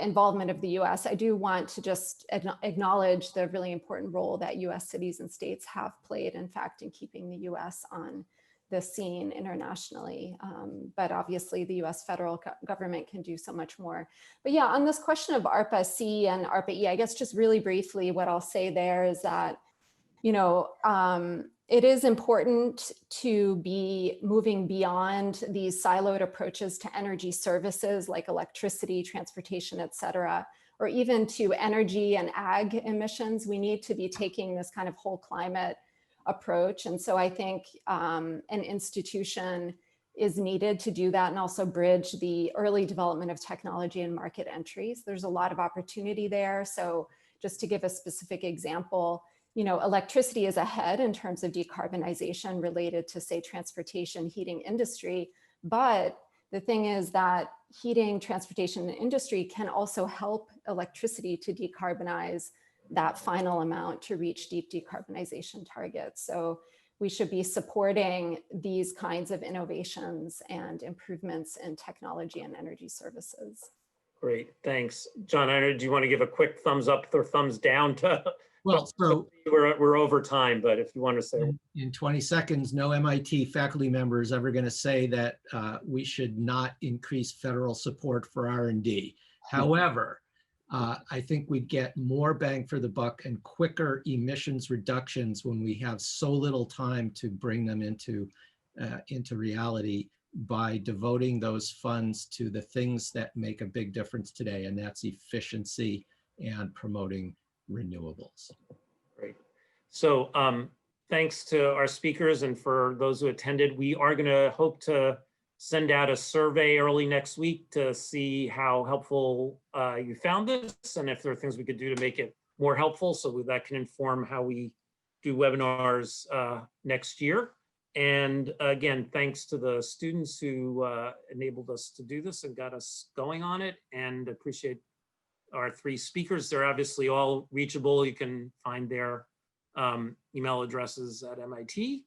involvement of the US, I do want to just acknowledge the really important role that US cities and states have played, in fact, in keeping the US on the scene internationally. But obviously the US federal government can do so much more. But yeah, on this question of ARPA-C and ARPA-E, I guess just really briefly, what I'll say there is that, it is important to be moving beyond these siloed approaches to energy services like electricity, transportation, et cetera, or even to energy and ag emissions. We need to be taking this kind of whole climate approach. And so I think an institution is needed to do that and also bridge the early development of technology and market entries. There's a lot of opportunity there. So just to give a specific example, electricity is ahead in terms of decarbonization related to, say, transportation, heating industry. But the thing is that heating, transportation, and industry can also help electricity to decarbonize that final amount to reach deep decarbonization targets. So we should be supporting these kinds of innovations and improvements in technology and energy services. Great, thanks. John, do you want to give a quick thumbs up or thumbs down to Well, so We're over time, but if you want to say, in 20 seconds, no MIT faculty member is ever going to say that we should not increase federal support for R&D. However, I think we'd get more bang for the buck and quicker emissions reductions when we have so little time to bring them into reality by devoting those funds to the things that make a big difference today, and that's efficiency and promoting renewables. great. So thanks to our speakers and for those who attended. We are going to hope to send out a survey early next week to see how helpful you found this and if there are things we could do to make it more helpful, so that can inform how we do webinars next year. And again, thanks to the students who enabled us to do this and got us going on it, and appreciate our three speakers. They're obviously all reachable. You can find their email addresses at MIT.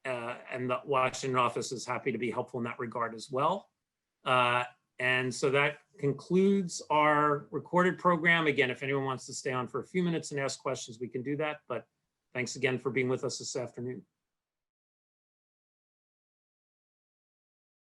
And the Washington office is happy to be helpful in that regard as well. And so that concludes our recorded program. Again, if anyone wants to stay on for a few minutes and ask questions, we can do that. But thanks again for being with us this afternoon.